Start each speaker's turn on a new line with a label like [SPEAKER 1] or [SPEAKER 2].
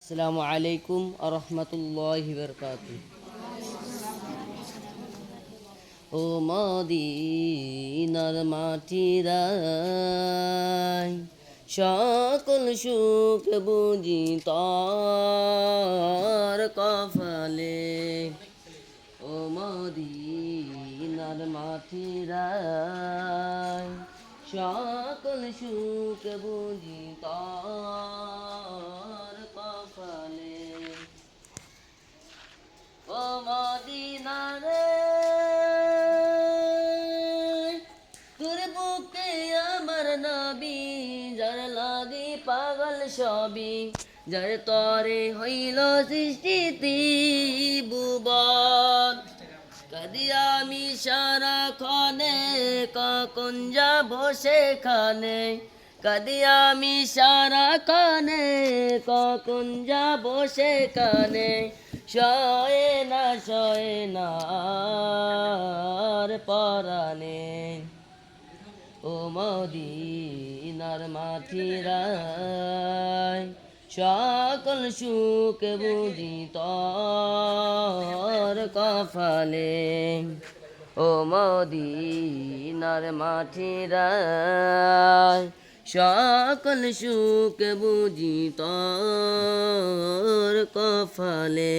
[SPEAKER 1] আসসালামু আলাইকুম আ রহমতুল্লাহি বারকাতুহু। ও মদিনার মাটিরাই সকল সুখ বুঝি তর কপালে। ও মদিনার মাটিরাই সকল সুখ বুঝি তর কপালে। ও মদিনা রে, তোর বুকে আমার নবী, যার লাগি পাগল সবই, যার তরে হইল সৃষ্টি ভুবন। কাদি আমি সারাক্ষণে, কখন যাব সেখানে। কাদি আমি সারাক্ষণে, কখন যাব সেখানে। সয়ে না আর পরাণে। ও মদিনার মাটিরাই সকল সুখ বুঝি তর কপালে। ও মদিনার মাটিরাই সকল সুখ বুঝি তর কপালে।